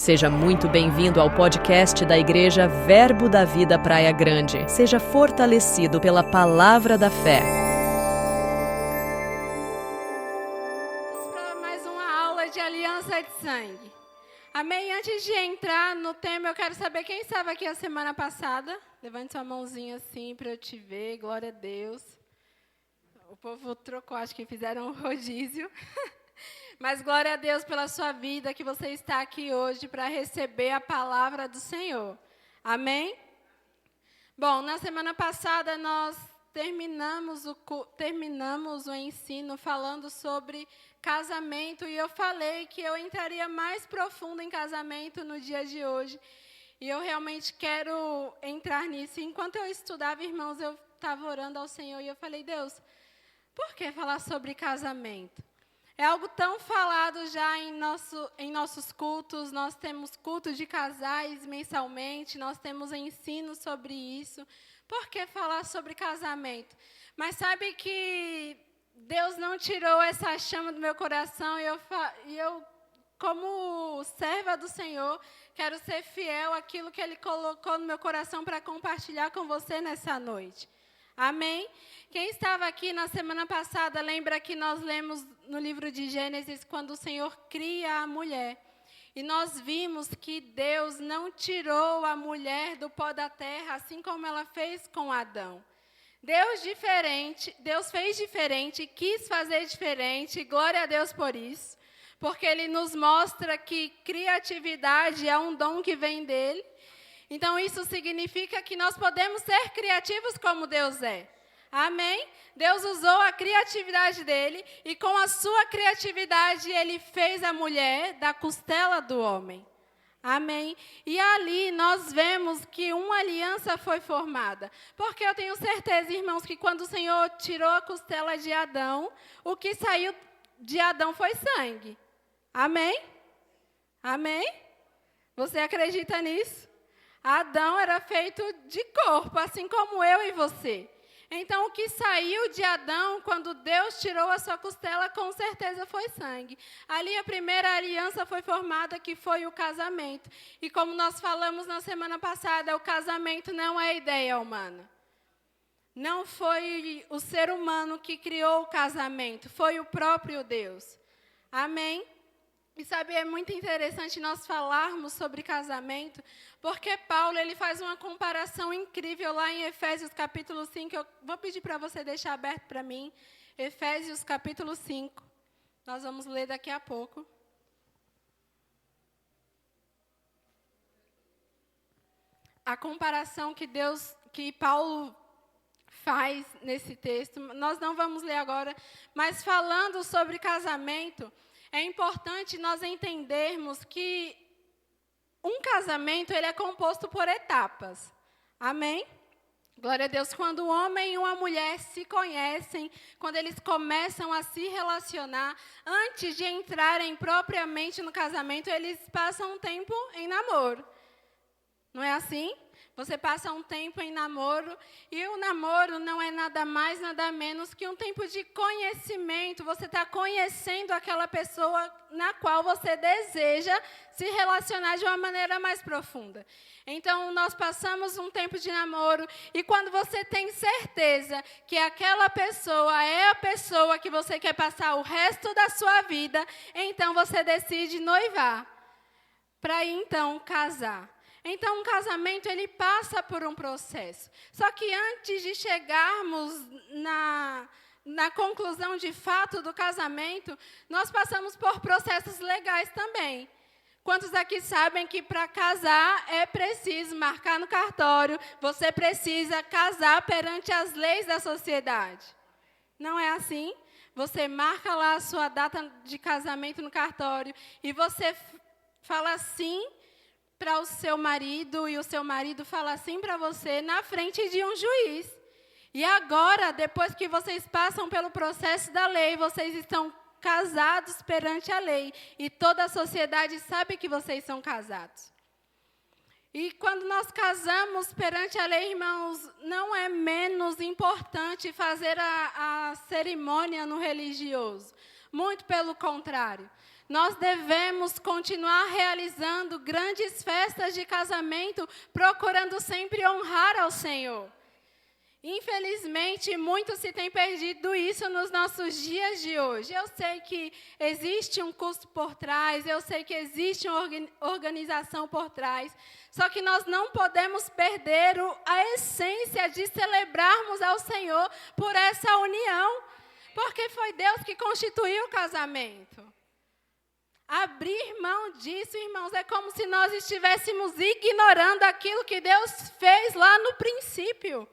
Seja muito bem-vindo ao podcast da Igreja Verbo da Vida Praia Grande. Seja fortalecido pela palavra da fé. Vamos para mais uma aula de aliança de sangue. Amém? Antes de entrar no tema, eu quero saber quem estava aqui a semana passada. Levante sua mãozinha assim para eu te ver. Glória a Deus. O povo trocou, acho que fizeram um rodízio. Mas glória a Deus pela sua vida, que você está aqui hoje para receber a palavra do Senhor. Amém? Bom, na semana passada nós terminamos o ensino falando sobre casamento e eu falei que eu entraria mais profundo em casamento no dia de hoje. E eu realmente quero entrar nisso. Enquanto eu estudava, irmãos, eu estava orando ao Senhor e eu falei, Deus, por que falar sobre casamento? É algo tão falado já em nossos cultos, nós temos culto de casais mensalmente, nós temos ensino sobre isso. Por que falar sobre casamento? Mas sabe que Deus não tirou essa chama do meu coração e eu como serva do Senhor, quero ser fiel àquilo que Ele colocou no meu coração para compartilhar com você nessa noite. Amém? Quem estava aqui na semana passada, lembra que nós lemos no livro de Gênesis, quando o Senhor cria a mulher. E nós vimos que Deus não tirou a mulher do pó da terra, assim como ela fez com Adão. Deus fez diferente, quis fazer diferente, glória a Deus por isso. Porque Ele nos mostra que criatividade é um dom que vem dEle. Então, isso significa que nós podemos ser criativos como Deus é. Amém? Deus usou a criatividade dEle e com a sua criatividade Ele fez a mulher da costela do homem. Amém? E ali nós vemos que uma aliança foi formada. Porque eu tenho certeza, irmãos, que quando o Senhor tirou a costela de Adão, o que saiu de Adão foi sangue. Amém? Amém? Você acredita nisso? Adão era feito de corpo, assim como eu e você. Então, o que saiu de Adão, quando Deus tirou a sua costela, com certeza foi sangue. Ali a primeira aliança foi formada, que foi o casamento. E como nós falamos na semana passada, o casamento não é ideia humana. Não foi o ser humano que criou o casamento, foi o próprio Deus. Amém? E sabe, é muito interessante nós falarmos sobre casamento, porque Paulo ele faz uma comparação incrível lá em Efésios capítulo 5. Eu vou pedir para você deixar aberto para mim. Efésios capítulo 5. Nós vamos ler daqui a pouco. A comparação que Paulo faz nesse texto, nós não vamos ler agora, mas falando sobre casamento, é importante nós entendermos que um casamento ele é composto por etapas. Amém? Glória a Deus. Quando um homem e uma mulher se conhecem, quando eles começam a se relacionar, antes de entrarem propriamente no casamento, eles passam um tempo em namoro. Não é assim? Você passa um tempo em namoro e o namoro não é nada mais, nada menos que um tempo de conhecimento. Você está conhecendo aquela pessoa na qual você deseja se relacionar de uma maneira mais profunda. Então, nós passamos um tempo de namoro e quando você tem certeza que aquela pessoa é a pessoa que você quer passar o resto da sua vida, então você decide noivar para então casar. Então, um casamento, ele passa por um processo. Só que antes de chegarmos na conclusão de fato do casamento, nós passamos por processos legais também. Quantos aqui sabem que para casar é preciso marcar no cartório, você precisa casar perante as leis da sociedade? Não é assim? Você marca lá a sua data de casamento no cartório e você fala sim para o seu marido e o seu marido fala assim para você na frente de um juiz. E agora, depois que vocês passam pelo processo da lei, vocês estão casados perante a lei. E toda a sociedade sabe que vocês são casados. E quando nós casamos perante a lei, irmãos, não é menos importante fazer a cerimônia no religioso. Muito pelo contrário. nós devemos continuar realizando grandes festas de casamento, procurando sempre honrar ao Senhor. Infelizmente, muito se tem perdido isso nos nossos dias de hoje. Eu sei que existe um custo por trás, eu sei que existe uma organização por trás, só que nós não podemos perder a essência de celebrarmos ao Senhor por essa união, porque foi Deus que constituiu o casamento. Abrir mão disso, irmãos, é como se nós estivéssemos ignorando aquilo que Deus fez lá no princípio.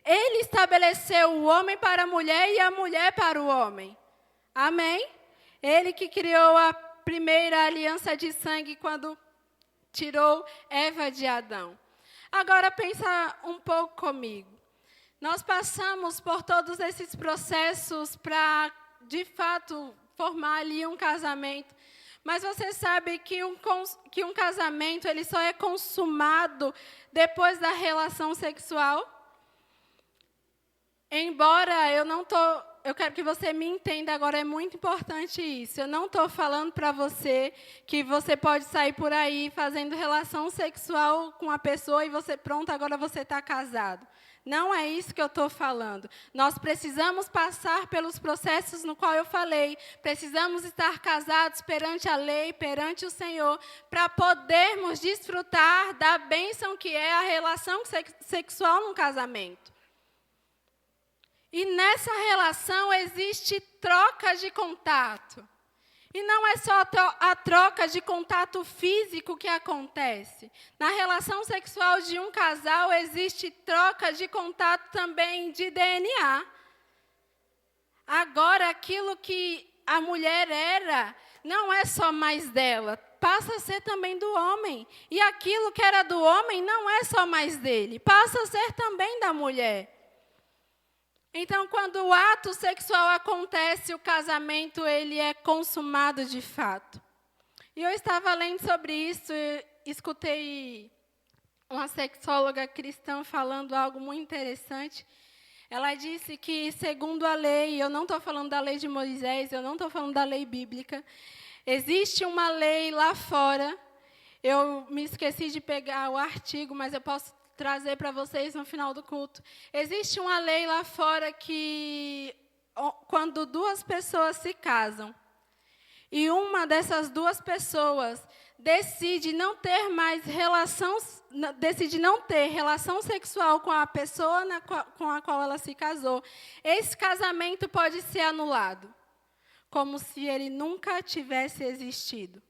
Ele estabeleceu o homem para a mulher e a mulher para o homem. Amém? Ele que criou a primeira aliança de sangue quando tirou Eva de Adão. Agora pensa um pouco comigo. Nós passamos por todos esses processos para, de fato, formar ali um casamento. Mas você sabe que um casamento ele só é consumado depois da relação sexual? Embora eu quero que você me entenda agora, é muito importante isso. Eu não estou falando para você que você pode sair por aí fazendo relação sexual com a pessoa e agora você está casado. Não é isso que eu estou falando. Nós precisamos passar pelos processos no qual eu falei. Precisamos estar casados perante a lei, perante o Senhor, para podermos desfrutar da bênção que é a relação sexual no casamento. E nessa relação existe troca de contato. E não é só a troca de contato físico que acontece. Na relação sexual de um casal existe troca de contato também de DNA. Agora, aquilo que a mulher era, não é só mais dela, passa a ser também do homem. E aquilo que era do homem não é só mais dele, passa a ser também da mulher. Então, quando o ato sexual acontece, o casamento ele é consumado de fato. E eu estava lendo sobre isso, e escutei uma sexóloga cristã falando algo muito interessante. Ela disse que, segundo a lei, eu não estou falando da lei de Moisés, eu não estou falando da lei bíblica, existe uma lei lá fora, eu me esqueci de pegar o artigo, mas eu posso trazer para vocês no final do culto. Existe uma lei lá fora que, quando duas pessoas se casam, e uma dessas duas pessoas decide não ter relação sexual com a pessoa com a qual ela se casou, esse casamento pode ser anulado, como se ele nunca tivesse existido.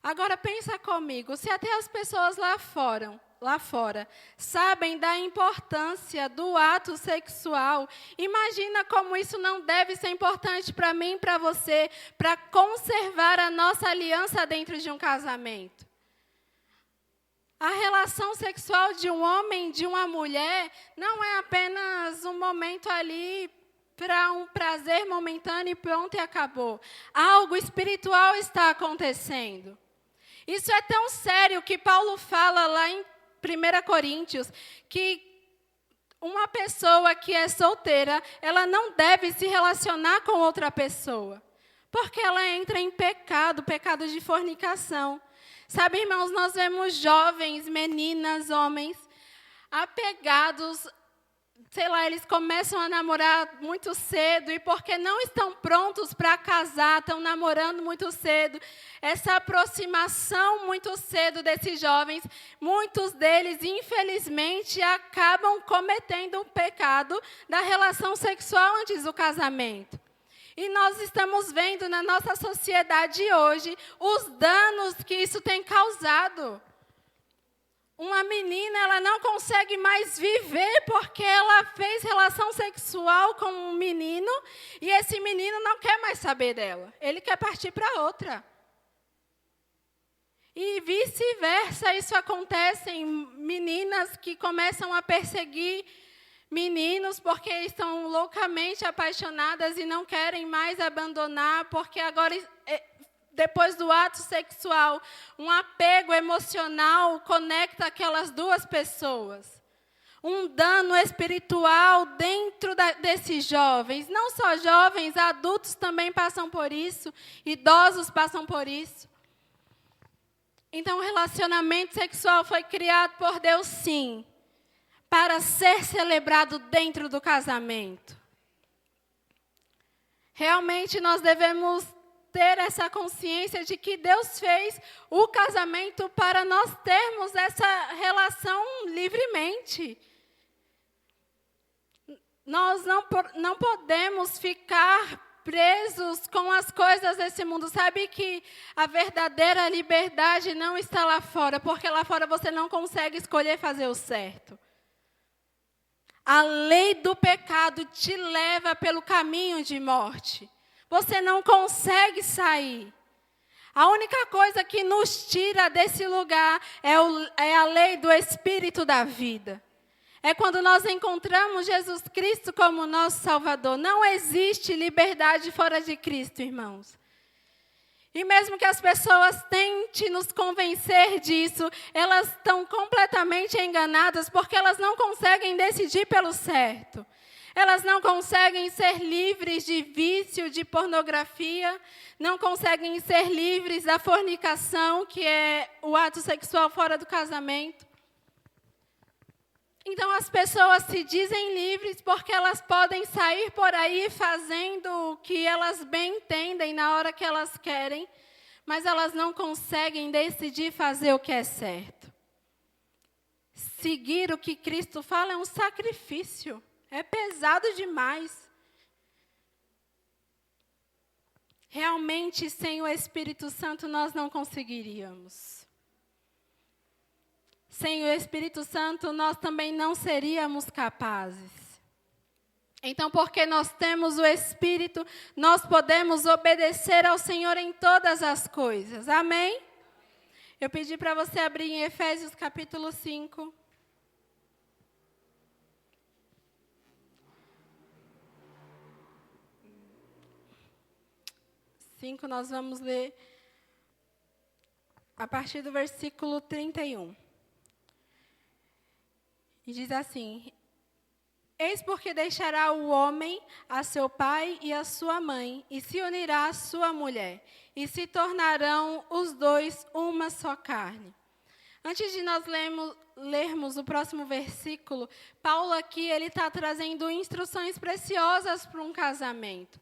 Agora pensa comigo, se até as pessoas lá fora sabem da importância do ato sexual, imagina como isso não deve ser importante para mim e para você, para conservar a nossa aliança dentro de um casamento. A relação sexual de um homem e de uma mulher não é apenas um momento ali para um prazer momentâneo e pronto e acabou. Algo espiritual está acontecendo. Isso é tão sério que Paulo fala lá em 1 Coríntios, que uma pessoa que é solteira, ela não deve se relacionar com outra pessoa, porque ela entra em pecado de fornicação. Sabe, irmãos, nós vemos jovens, meninas, homens, apegados, eles começam a namorar muito cedo e porque não estão prontos para casar, estão namorando muito cedo. Essa aproximação muito cedo desses jovens, muitos deles, infelizmente, acabam cometendo o pecado da relação sexual antes do casamento. E nós estamos vendo na nossa sociedade hoje os danos que isso tem causado. Uma menina, ela não consegue mais viver porque ela fez relação sexual com um menino e esse menino não quer mais saber dela. Ele quer partir para outra. E vice-versa, isso acontece em meninas que começam a perseguir meninos porque estão loucamente apaixonadas e não querem mais abandonar, porque agora, depois do ato sexual, um apego emocional conecta aquelas duas pessoas. um dano espiritual dentro desses jovens. Não só jovens, adultos também passam por isso, idosos passam por isso. Então, o relacionamento sexual foi criado por Deus, sim, para ser celebrado dentro do casamento. Realmente, nós devemos ter essa consciência de que Deus fez o casamento para nós termos essa relação livremente. Nós não podemos ficar presos com as coisas desse mundo. Sabe que a verdadeira liberdade não está lá fora, porque lá fora você não consegue escolher fazer o certo. A lei do pecado te leva pelo caminho de morte. Você não consegue sair. A única coisa que nos tira desse lugar é a lei do Espírito da vida. É quando nós encontramos Jesus Cristo como nosso Salvador. Não existe liberdade fora de Cristo, irmãos. E mesmo que as pessoas tentem nos convencer disso, elas estão completamente enganadas, porque elas não conseguem decidir pelo certo. Elas não conseguem ser livres de vício, de pornografia, não conseguem ser livres da fornicação, que é o ato sexual fora do casamento. Então, as pessoas se dizem livres porque elas podem sair por aí fazendo o que elas bem entendem na hora que elas querem, mas elas não conseguem decidir fazer o que é certo. Seguir o que Cristo fala é um sacrifício, é pesado demais. Realmente, sem o Espírito Santo, nós não conseguiríamos. Sem o Espírito Santo, nós também não seríamos capazes. Então, porque nós temos o Espírito, nós podemos obedecer ao Senhor em todas as coisas. Amém? Eu pedi para você abrir em Efésios capítulo 5. Nós vamos ler a partir do versículo 31. E diz assim: Eis porque deixará o homem a seu pai e a sua mãe, e se unirá à sua mulher, e se tornarão os dois uma só carne. Antes de nós lermos o próximo versículo, Paulo aqui ele está trazendo instruções preciosas para um casamento.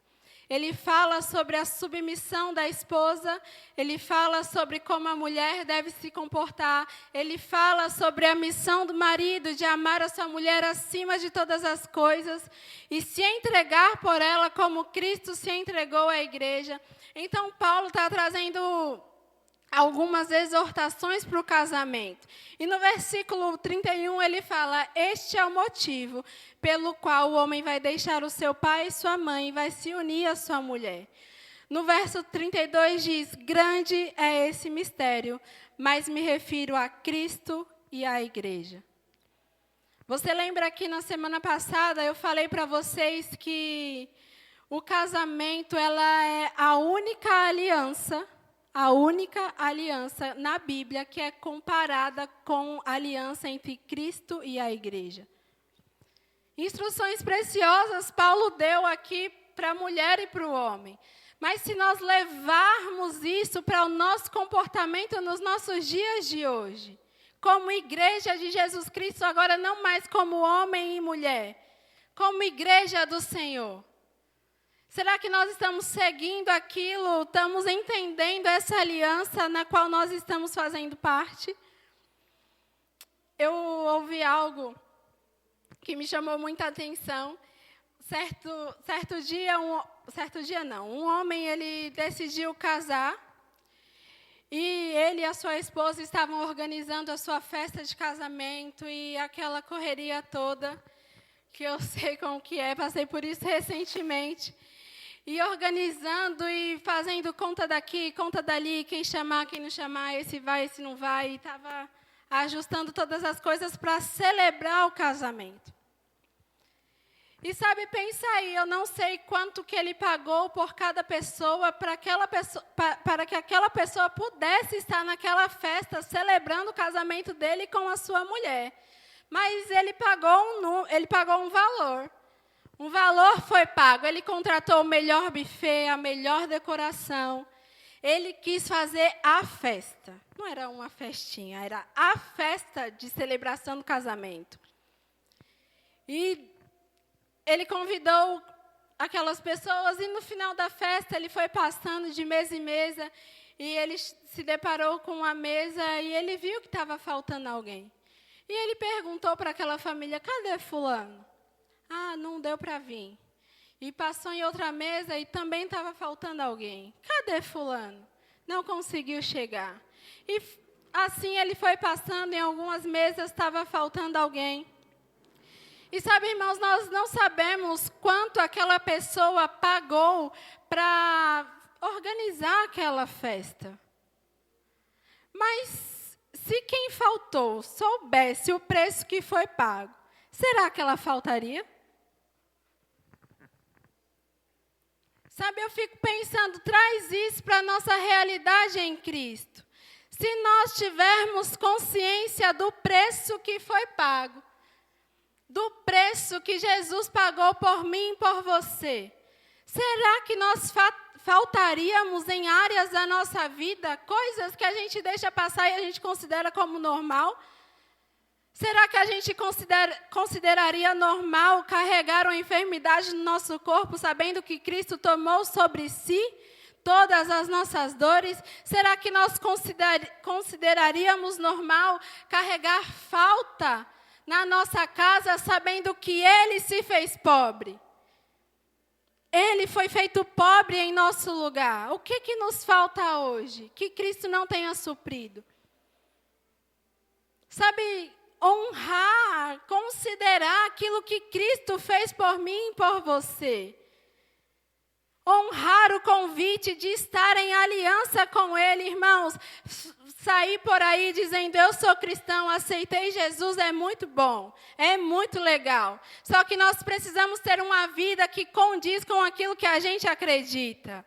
Ele fala sobre a submissão da esposa, ele fala sobre como a mulher deve se comportar, ele fala sobre a missão do marido de amar a sua mulher acima de todas as coisas e se entregar por ela como Cristo se entregou à igreja. Então, Paulo está trazendo algumas exortações para o casamento. E no versículo 31 ele fala: este é o motivo pelo qual o homem vai deixar o seu pai e sua mãe e vai se unir à sua mulher. No verso 32 diz: grande é esse mistério, mas me refiro a Cristo e à igreja. Você lembra que na semana passada eu falei para vocês que o casamento ela é a única aliança na Bíblia que é comparada com a aliança entre Cristo e a igreja. Instruções preciosas Paulo deu aqui para a mulher e para o homem. Mas se nós levarmos isso para o nosso comportamento nos nossos dias de hoje, como igreja de Jesus Cristo, agora não mais como homem e mulher, como igreja do Senhor, será que nós estamos seguindo aquilo, estamos entendendo essa aliança na qual nós estamos fazendo parte? Eu ouvi algo que me chamou muita atenção. Certo dia, um homem ele decidiu casar e ele e a sua esposa estavam organizando a sua festa de casamento e aquela correria toda, que eu sei como que é, passei por isso recentemente. E organizando e fazendo conta daqui, conta dali, quem chamar, quem não chamar, esse vai, esse não vai. E estava ajustando todas as coisas para celebrar o casamento. E sabe, pensa aí, eu não sei quanto que ele pagou por cada pessoa para que aquela pessoa pudesse estar naquela festa celebrando o casamento dele com a sua mulher. Mas ele pagou um valor. Um valor foi pago. Ele contratou o melhor buffet, a melhor decoração. Ele quis fazer a festa. Não era uma festinha, era a festa de celebração do casamento. E ele convidou aquelas pessoas e no final da festa ele foi passando de mesa em mesa e ele se deparou com uma mesa e ele viu que estava faltando alguém. E ele perguntou para aquela família, cadê fulano? Ah, não deu para vir. E passou em outra mesa e também estava faltando alguém. Cadê fulano? Não conseguiu chegar. E assim ele foi passando, em algumas mesas estava faltando alguém. E sabe, irmãos, nós não sabemos quanto aquela pessoa pagou para organizar aquela festa. Mas se quem faltou soubesse o preço que foi pago, será que ela faltaria? Sabe, eu fico pensando, traz isso para a nossa realidade em Cristo. Se nós tivermos consciência do preço que foi pago, do preço que Jesus pagou por mim e por você, será que nós faltaríamos em áreas da nossa vida, coisas que a gente deixa passar e a gente considera como normal? Será que a gente consideraria normal carregar uma enfermidade no nosso corpo, sabendo que Cristo tomou sobre si todas as nossas dores? Será que nós consideraríamos normal carregar falta na nossa casa, sabendo que Ele se fez pobre? Ele foi feito pobre em nosso lugar. O que nos falta hoje, que Cristo não tenha suprido? Sabe, honrar, considerar aquilo que Cristo fez por mim e por você. Honrar o convite de estar em aliança com Ele, irmãos. Sair por aí dizendo, eu sou cristão, aceitei Jesus, é muito bom, é muito legal. Só que nós precisamos ter uma vida que condiz com aquilo que a gente acredita.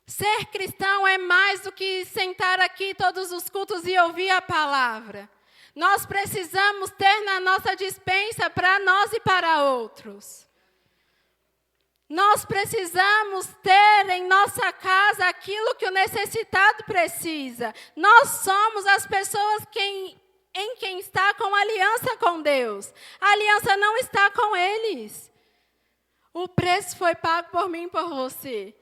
Ser cristão é mais do que sentar aqui todos os cultos e ouvir a palavra. Nós precisamos ter na nossa despensa para nós e para outros. Nós precisamos ter em nossa casa aquilo que o necessitado precisa. Nós somos as pessoas em quem está com aliança com Deus. A aliança não está com eles. O preço foi pago por mim e por você.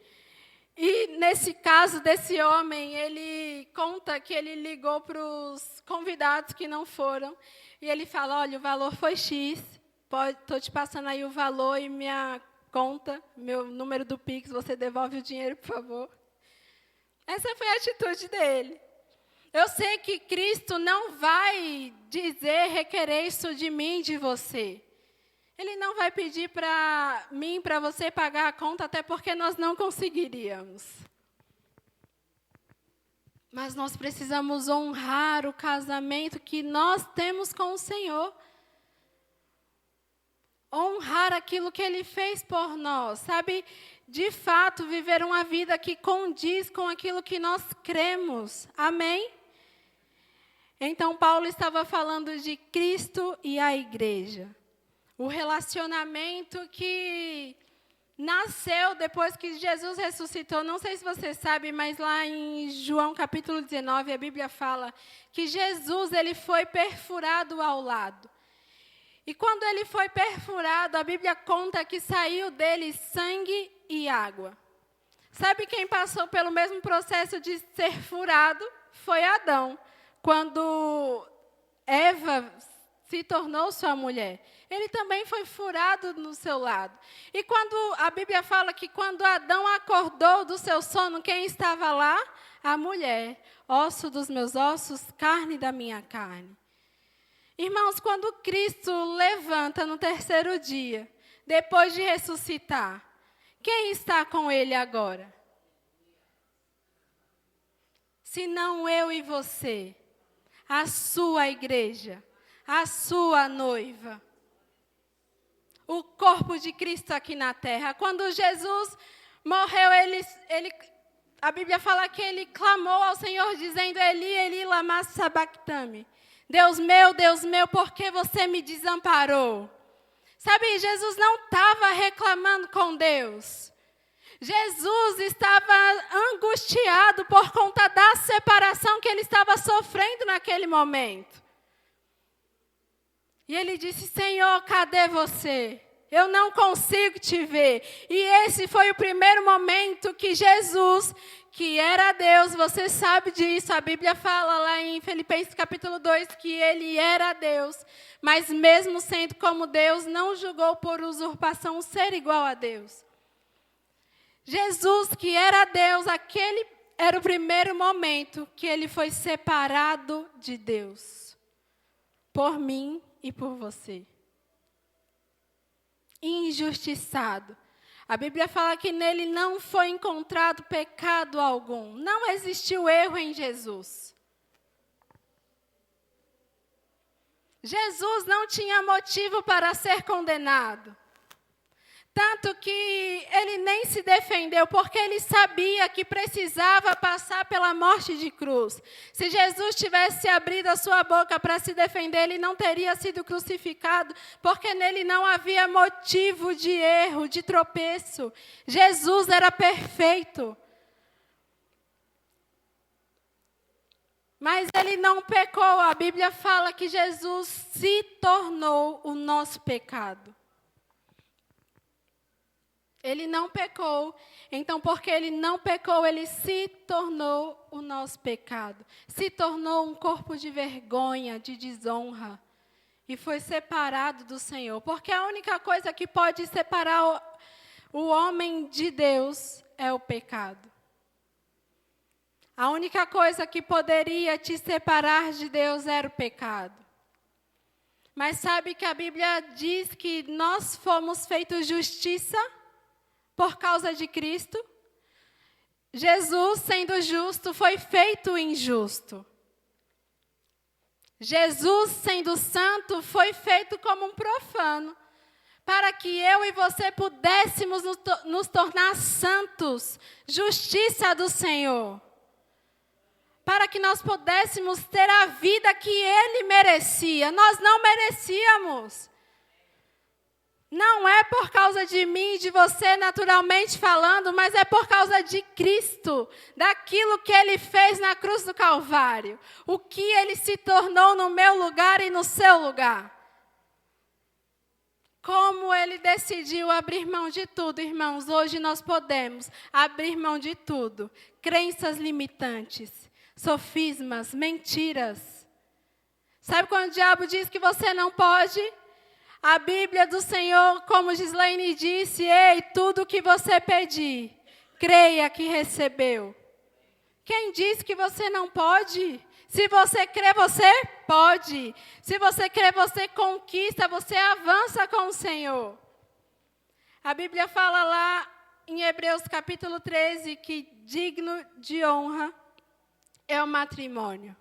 E nesse caso desse homem, ele conta que ele ligou para os convidados que não foram. E ele fala, olha, o valor foi X, estou te passando aí o valor e minha conta, meu número do Pix, você devolve o dinheiro, por favor. Essa foi a atitude dele. Eu sei que Cristo não vai requerer isso de mim e de você. Ele não vai pedir para mim, para você pagar a conta, até porque nós não conseguiríamos. Mas nós precisamos honrar o casamento que nós temos com o Senhor. Honrar aquilo que Ele fez por nós. Sabe, de fato, viver uma vida que condiz com aquilo que nós cremos. Amém? Então, Paulo estava falando de Cristo e a igreja. O relacionamento que nasceu depois que Jesus ressuscitou. Não sei se você sabe, mas lá em João capítulo 19, a Bíblia fala que Jesus ele foi perfurado ao lado. E quando ele foi perfurado, a Bíblia conta que saiu dele sangue e água. Sabe quem passou pelo mesmo processo de ser furado? Foi Adão. Quando Eva se tornou sua mulher, ele também foi furado no seu lado. E quando a Bíblia fala que quando Adão acordou do seu sono, quem estava lá? A mulher. Osso dos meus ossos, carne da minha carne. Irmãos, quando Cristo levanta no terceiro dia, depois de ressuscitar, quem está com Ele agora? Se não eu e você, a sua igreja, a sua noiva, o corpo de Cristo aqui na terra. Quando Jesus morreu, a Bíblia fala que ele clamou ao Senhor dizendo, Eli, Eli, lama sabachthani. Deus meu, por que você me desamparou? Sabe, Jesus não estava reclamando com Deus. Jesus estava angustiado por conta da separação que ele estava sofrendo naquele momento. E ele disse: Senhor, cadê você? Eu não consigo te ver. E esse foi o primeiro momento que Jesus, que era Deus, você sabe disso, a Bíblia fala lá em Filipenses capítulo 2 que ele era Deus, mas mesmo sendo como Deus, não julgou por usurpação ser igual a Deus. Jesus, que era Deus, aquele era o primeiro momento que ele foi separado de Deus, por mim e por você. Injustiçado. A Bíblia fala que nele não foi encontrado pecado algum. Não existiu erro em Jesus. Jesus não tinha motivo para ser condenado. Tanto que ele nem se defendeu, porque ele sabia que precisava passar pela morte de cruz. Se Jesus tivesse abrido a sua boca para se defender, ele não teria sido crucificado, porque nele não havia motivo de erro, de tropeço. Jesus era perfeito. Mas ele não pecou. A Bíblia fala que Jesus se tornou o nosso pecado. Ele não pecou, então porque ele não pecou, ele se tornou o nosso pecado. Se tornou um corpo de vergonha, de desonra. E foi separado do Senhor. Porque a única coisa que pode separar o homem de Deus é o pecado. A única coisa que poderia te separar de Deus era o pecado. Mas sabe que a Bíblia diz que nós fomos feitos justiça por causa de Cristo? Jesus, sendo justo, foi feito injusto. Jesus, sendo santo, foi feito como um profano, para que eu e você pudéssemos nos tornar santos, justiça do Senhor. Para que nós pudéssemos ter a vida que Ele merecia. Nós não merecíamos. Não é por causa de mim e de você, naturalmente falando, mas é por causa de Cristo, daquilo que Ele fez na cruz do Calvário. O que Ele se tornou no meu lugar e no seu lugar. Como Ele decidiu abrir mão de tudo, irmãos. Hoje nós podemos abrir mão de tudo. Crenças limitantes, sofismas, mentiras. Sabe quando o diabo diz que você não pode? A Bíblia do Senhor, como Gislaine disse, ei, tudo que você pedir, creia que recebeu. Quem diz que você não pode? Se você crê, você pode. Se você crê, você conquista, você avança com o Senhor. A Bíblia fala lá em Hebreus capítulo 13 que digno de honra é o matrimônio.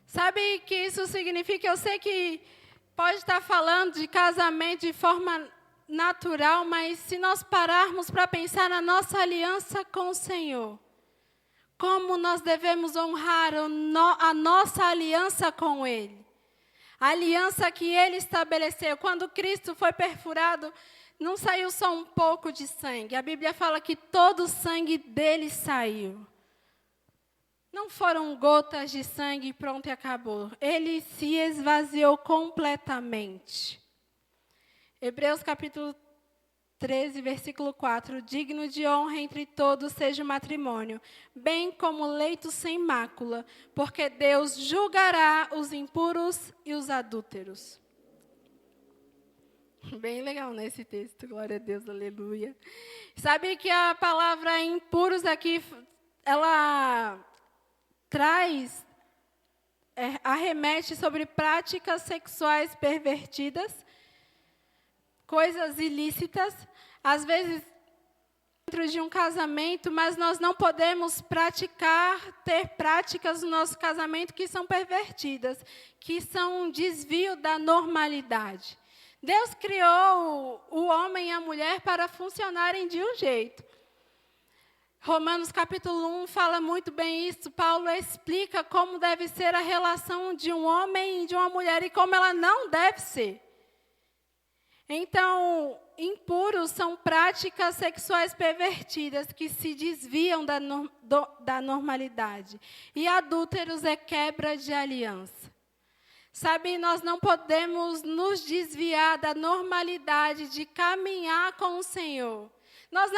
Sabe o que isso significa? Eu sei que pode estar falando de casamento de forma natural, mas se nós pararmos para pensar na nossa aliança com o Senhor, como nós devemos honrar a nossa aliança com Ele. A aliança que Ele estabeleceu. Quando Cristo foi perfurado, não saiu só um pouco de sangue. A Bíblia fala que todo o sangue dele saiu. Não foram gotas de sangue e pronto e acabou. Ele se esvaziou completamente. Hebreus capítulo 13, versículo 4. Digno de honra entre todos seja o matrimônio, bem como leito sem mácula, porque Deus julgará os impuros e os adúlteros. Bem legal, né, esse texto. Glória a Deus, aleluia. Sabe que a palavra impuros aqui, ela arremete sobre práticas sexuais pervertidas, coisas ilícitas, às vezes dentro de um casamento, mas nós não podemos ter práticas no nosso casamento que são pervertidas, que são um desvio da normalidade. Deus criou o homem e a mulher para funcionarem de um jeito. Romanos capítulo 1 fala muito bem isso. Paulo explica como deve ser a relação de um homem e de uma mulher e como ela não deve ser. Então, impuros são práticas sexuais pervertidas que se desviam da normalidade. E adúlteros é quebra de aliança. Sabe, nós não podemos nos desviar da normalidade de caminhar com o Senhor. Nós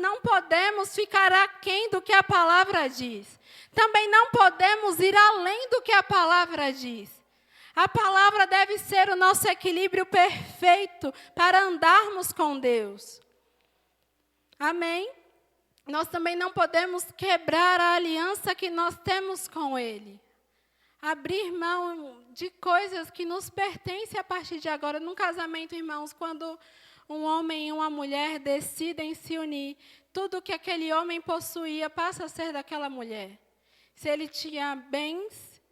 não podemos ficar aquém do que a palavra diz. Também não podemos ir além do que a palavra diz. A palavra deve ser o nosso equilíbrio perfeito para andarmos com Deus. Amém? Nós também não podemos quebrar a aliança que nós temos com Ele. Abrir mão de coisas que nos pertencem a partir de agora. Num casamento, irmãos, quando um homem e uma mulher decidem se unir, tudo que aquele homem possuía passa a ser daquela mulher. Se ele tinha bens,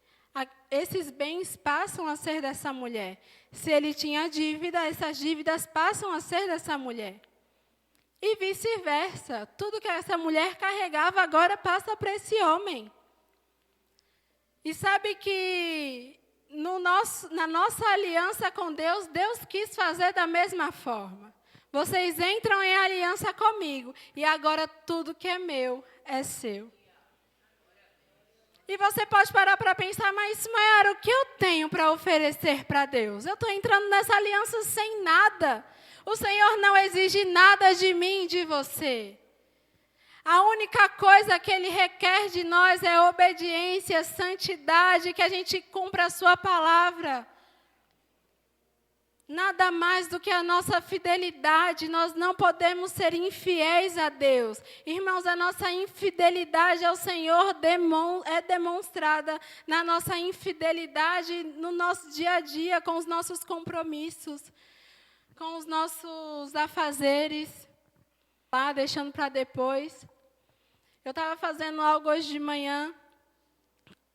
esses bens passam a ser dessa mulher. Se ele tinha dívida, essas dívidas passam a ser dessa mulher. E vice-versa. Tudo que essa mulher carregava agora passa para esse homem. E sabe que na nossa aliança com Deus, Deus quis fazer da mesma forma. Vocês entram em aliança comigo e agora tudo que é meu é seu. E você pode parar para pensar, mas Maiara, o que eu tenho para oferecer para Deus? Eu estou entrando nessa aliança sem nada. O Senhor não exige nada de mim e de você. A única coisa que Ele requer de nós é obediência, santidade, que a gente cumpra a sua palavra. Nada mais do que a nossa fidelidade. Nós não podemos ser infiéis a Deus. Irmãos, a nossa infidelidade ao Senhor é demonstrada na nossa infidelidade no nosso dia a dia, com os nossos compromissos, com os nossos afazeres, lá deixando para depois. Eu estava fazendo algo hoje de manhã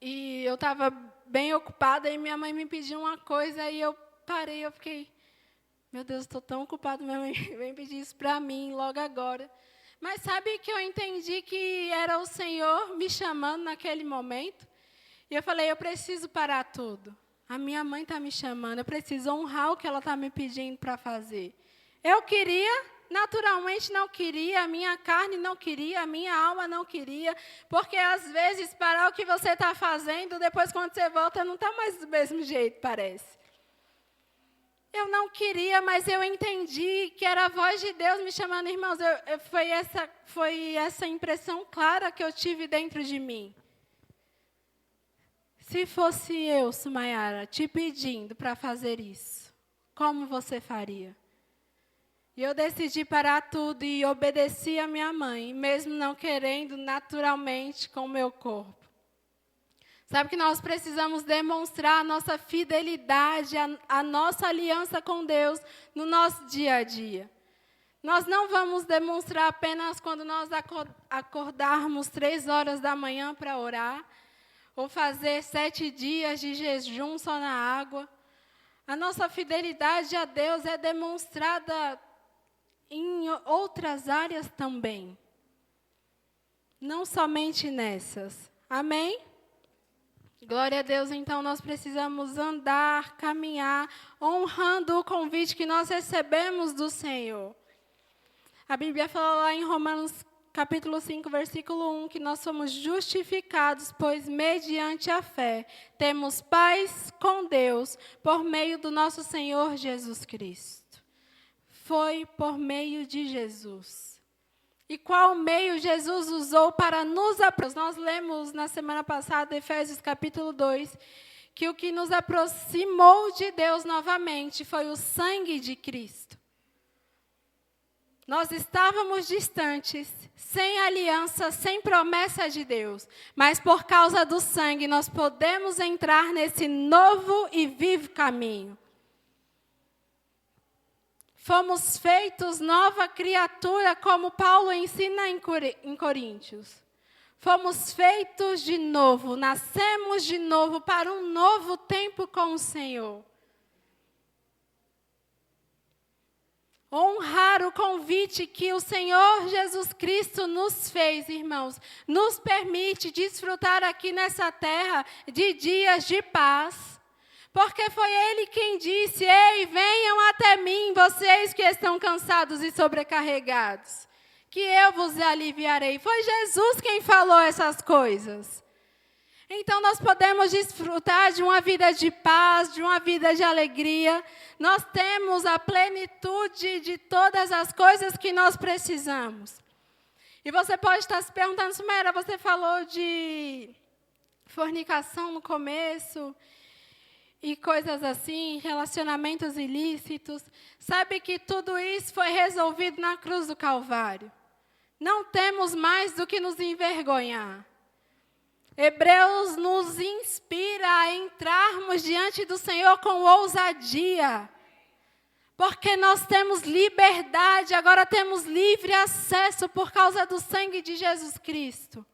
e eu estava bem ocupada e minha mãe me pediu uma coisa e eu parei, eu fiquei, meu Deus, estou tão ocupada, minha mãe vem pedir isso para mim logo agora. Mas sabe que eu entendi que era o Senhor me chamando naquele momento? E eu falei, eu preciso parar tudo. A minha mãe está me chamando, eu preciso honrar o que ela está me pedindo para fazer. Eu queria... Naturalmente não queria, a minha carne não queria, a minha alma não queria, porque às vezes parar o que você está fazendo, depois quando você volta não está mais do mesmo jeito, parece. Eu não queria, mas eu entendi que era a voz de Deus me chamando, irmãos, foi essa impressão clara que eu tive dentro de mim. Se fosse eu, Maiara, te pedindo para fazer isso, como você faria? E eu decidi parar tudo e obedeci a minha mãe, mesmo não querendo naturalmente com o meu corpo. Sabe que nós precisamos demonstrar a nossa fidelidade, a nossa aliança com Deus no nosso dia a dia. Nós não vamos demonstrar apenas quando nós acordarmos 3 horas da manhã para orar, ou fazer 7 dias de jejum só na água. A nossa fidelidade a Deus é demonstrada em outras áreas também. Não somente nessas. Amém? Glória a Deus, então nós precisamos andar, caminhar, honrando o convite que nós recebemos do Senhor. A Bíblia fala lá em Romanos capítulo 5, versículo 1, que nós somos justificados, pois mediante a fé temos paz com Deus por meio do nosso Senhor Jesus Cristo. Foi por meio de Jesus. E qual meio Jesus usou para nos aproximar? Nós lemos na semana passada, Efésios capítulo 2, que o que nos aproximou de Deus novamente foi o sangue de Cristo. Nós estávamos distantes, sem aliança, sem promessa de Deus. Mas por causa do sangue, nós podemos entrar nesse novo e vivo caminho. Fomos feitos nova criatura, como Paulo ensina em Coríntios. Fomos feitos de novo, nascemos de novo para um novo tempo com o Senhor. Honrar o convite que o Senhor Jesus Cristo nos fez, irmãos, nos permite desfrutar aqui nessa terra de dias de paz. Porque foi Ele quem disse: ei, venham até mim, vocês que estão cansados e sobrecarregados, que eu vos aliviarei. Foi Jesus quem falou essas coisas. Então, nós podemos desfrutar de uma vida de paz, de uma vida de alegria. Nós temos a plenitude de todas as coisas que nós precisamos. E você pode estar se perguntando: Sumera, você falou de fornicação no começo e coisas assim, relacionamentos ilícitos. Sabe que tudo isso foi resolvido na cruz do Calvário. Não temos mais do que nos envergonhar. Hebreus nos inspira a entrarmos diante do Senhor com ousadia. Porque nós temos liberdade, agora temos livre acesso por causa do sangue de Jesus Cristo.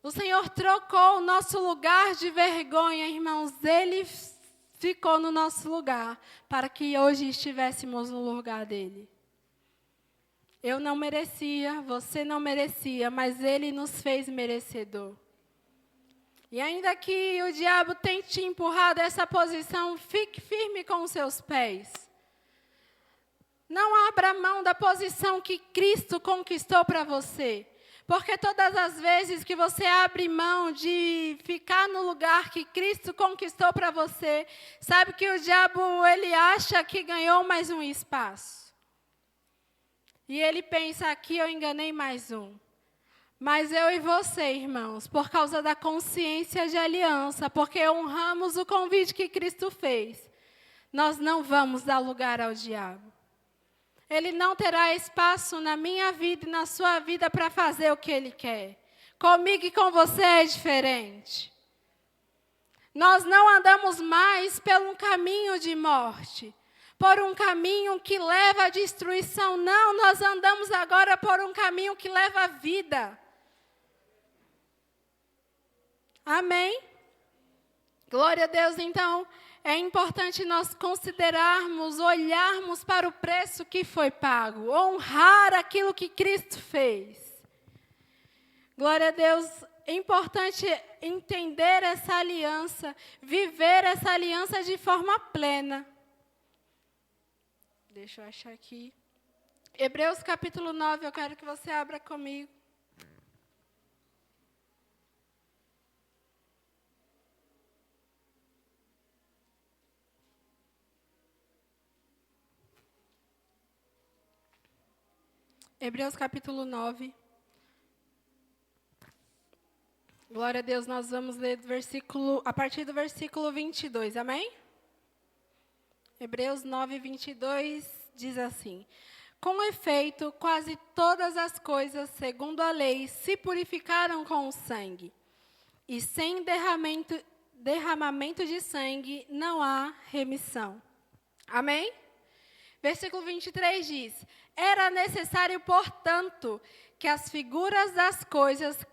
O Senhor trocou o nosso lugar de vergonha, irmãos. Ele ficou no nosso lugar para que hoje estivéssemos no lugar dele. Eu não merecia, você não merecia, mas Ele nos fez merecedor. E ainda que o diabo tente te empurrar dessa posição, fique firme com os seus pés. Não abra mão da posição que Cristo conquistou para você. Porque todas as vezes que você abre mão de ficar no lugar que Cristo conquistou para você, sabe que o diabo, ele acha que ganhou mais um espaço. E ele pensa: aqui eu enganei mais um. Mas eu e você, irmãos, por causa da consciência de aliança, porque honramos o convite que Cristo fez, nós não vamos dar lugar ao diabo. Ele não terá espaço na minha vida e na sua vida para fazer o que ele quer. Comigo e com você é diferente. Nós não andamos mais pelo caminho de morte, por um caminho que leva à destruição. Não, nós andamos agora por um caminho que leva à vida. Amém? Glória a Deus. Então, é importante nós considerarmos, olharmos para o preço que foi pago, honrar aquilo que Cristo fez. Glória a Deus. É importante entender essa aliança, viver essa aliança de forma plena. Deixa eu achar aqui. Hebreus capítulo 9, eu quero que você abra comigo. Hebreus capítulo 9. Glória a Deus, nós vamos ler a partir do versículo 22, amém? Hebreus 9, 22 diz assim: com efeito, quase todas as coisas, segundo a lei, se purificaram com o sangue. E sem derramamento de sangue não há remissão. Amém? Versículo 23 diz: era necessário, portanto, que as figuras das coisas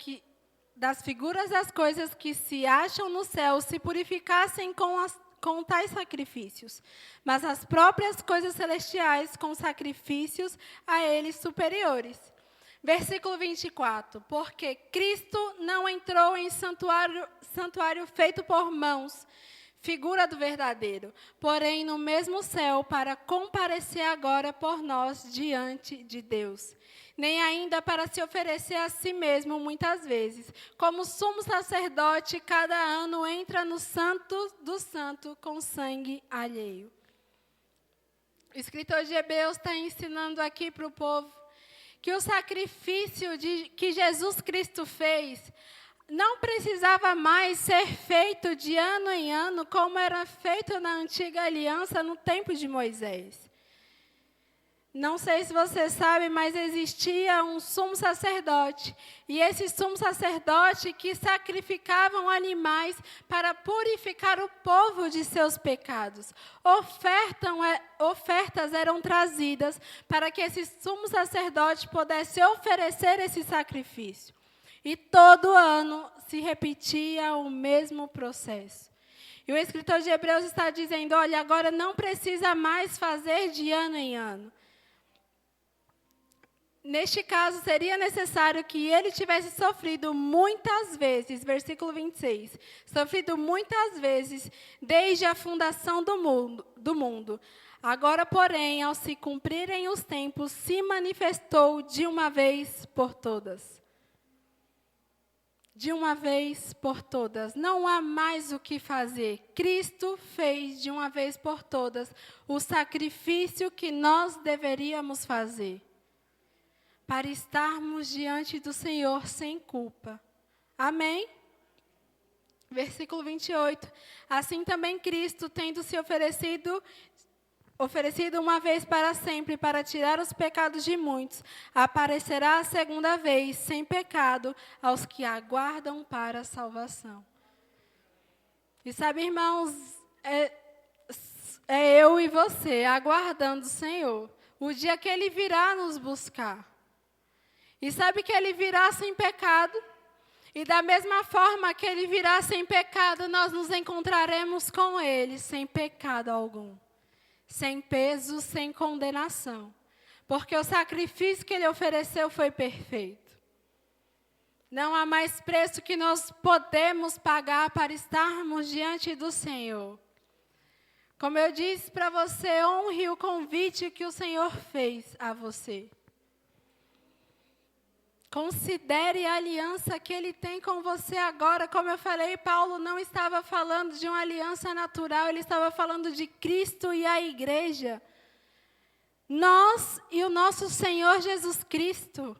que se acham no céu se purificassem com tais sacrifícios, mas as próprias coisas celestiais com sacrifícios a eles superiores. Versículo 24, porque Cristo não entrou em santuário feito por mãos, figura do verdadeiro, porém no mesmo céu, para comparecer agora por nós diante de Deus. Nem ainda para se oferecer a si mesmo muitas vezes, como sumo sacerdote, cada ano entra no santo do santo com sangue alheio. O escritor de Hebreus está ensinando aqui para o povo que o sacrifício que Jesus Cristo fez não precisava mais ser feito de ano em ano, como era feito na antiga aliança no tempo de Moisés. Não sei se você sabe, mas existia um sumo sacerdote. E esse sumo sacerdote que sacrificavam animais para purificar o povo de seus pecados. Ofertas eram trazidas para que esse sumo sacerdote pudesse oferecer esse sacrifício. E todo ano se repetia o mesmo processo. E o escritor de Hebreus está dizendo, olha, agora não precisa mais fazer de ano em ano. Neste caso, seria necessário que ele tivesse sofrido muitas vezes, versículo 26, sofrido muitas vezes desde a fundação do mundo. Agora, porém, ao se cumprirem os tempos, se manifestou de uma vez por todas. De uma vez por todas. Não há mais o que fazer. Cristo fez de uma vez por todas o sacrifício que nós deveríamos fazer, para estarmos diante do Senhor sem culpa. Amém? Versículo 28. Assim também Cristo, tendo se oferecido uma vez para sempre, para tirar os pecados de muitos, aparecerá a segunda vez, sem pecado, aos que aguardam para a salvação. E sabe, irmãos, é eu e você aguardando o Senhor, o dia que Ele virá nos buscar. E sabe que Ele virá sem pecado? E da mesma forma que Ele virá sem pecado, nós nos encontraremos com Ele sem pecado algum. Sem peso, sem condenação. Porque o sacrifício que Ele ofereceu foi perfeito. Não há mais preço que nós podemos pagar para estarmos diante do Senhor. Como eu disse para você, honre o convite que o Senhor fez a você. Considere a aliança que Ele tem com você agora. Como eu falei, Paulo não estava falando de uma aliança natural, ele estava falando de Cristo e a igreja. Nós e o nosso Senhor Jesus Cristo.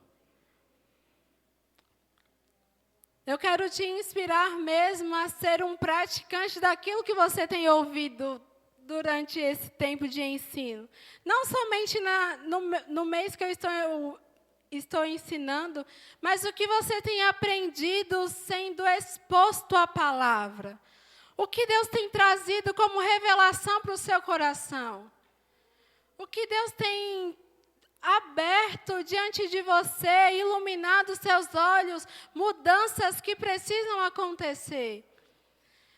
Eu quero te inspirar mesmo a ser um praticante daquilo que você tem ouvido durante esse tempo de ensino. Não somente no mês que eu estou ensinando, mas o que você tem aprendido sendo exposto à palavra. O que Deus tem trazido como revelação para o seu coração. O que Deus tem aberto diante de você, iluminado os seus olhos, mudanças que precisam acontecer.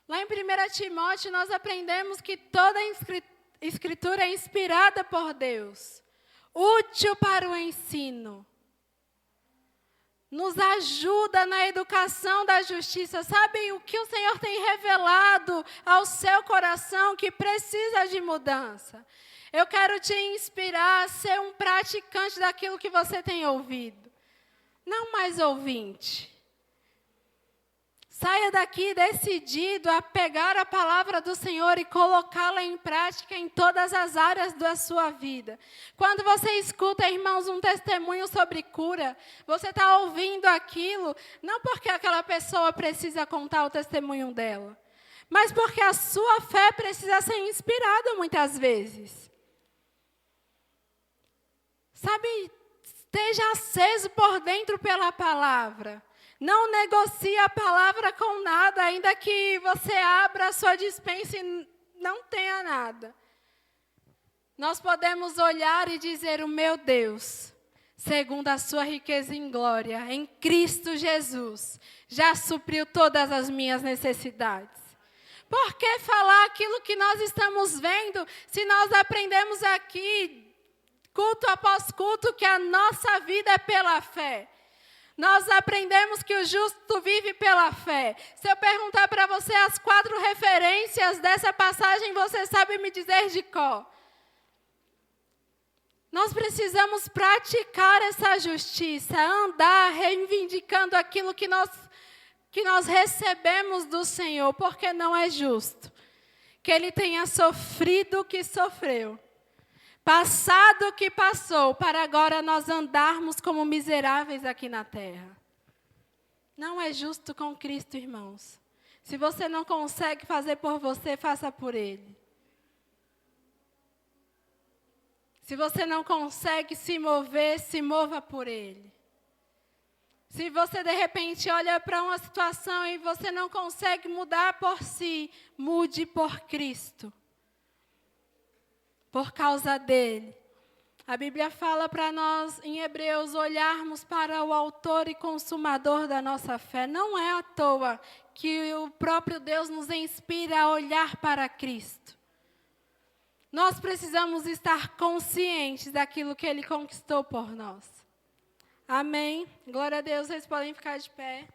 Lá em 1 Timóteo, nós aprendemos que toda escritura é inspirada por Deus, útil para o ensino. Nos ajuda na educação da justiça. Sabe o que o Senhor tem revelado ao seu coração que precisa de mudança? Eu quero te inspirar a ser um praticante daquilo que você tem ouvido. Não mais ouvinte. Saia daqui decidido a pegar a palavra do Senhor e colocá-la em prática em todas as áreas da sua vida. Quando você escuta, irmãos, um testemunho sobre cura, você está ouvindo aquilo, não porque aquela pessoa precisa contar o testemunho dela, mas porque a sua fé precisa ser inspirada muitas vezes. Sabe, esteja aceso por dentro pela palavra. Não negocie a palavra com nada, ainda que você abra a sua despensa e não tenha nada. Nós podemos olhar e dizer, o meu Deus, segundo a sua riqueza em glória, em Cristo Jesus, já supriu todas as minhas necessidades. Por que falar aquilo que nós estamos vendo, se nós aprendemos aqui, culto após culto, que a nossa vida é pela fé? Nós aprendemos que o justo vive pela fé. Se eu perguntar para você as 4 referências dessa passagem, você sabe me dizer de cor. Nós precisamos praticar essa justiça, andar reivindicando aquilo que nós recebemos do Senhor, porque não é justo que Ele tenha sofrido o que sofreu. Passado o que passou, para agora nós andarmos como miseráveis aqui na terra. Não é justo com Cristo, irmãos. Se você não consegue fazer por você, faça por Ele. Se você não consegue se mover, se mova por Ele. Se você de repente olha para uma situação e você não consegue mudar por si, mude por Cristo. Por causa dele. A Bíblia fala para nós, em Hebreus, olharmos para o autor e consumador da nossa fé. Não é à toa que o próprio Deus nos inspira a olhar para Cristo. Nós precisamos estar conscientes daquilo que Ele conquistou por nós. Amém. Glória a Deus, vocês podem ficar de pé.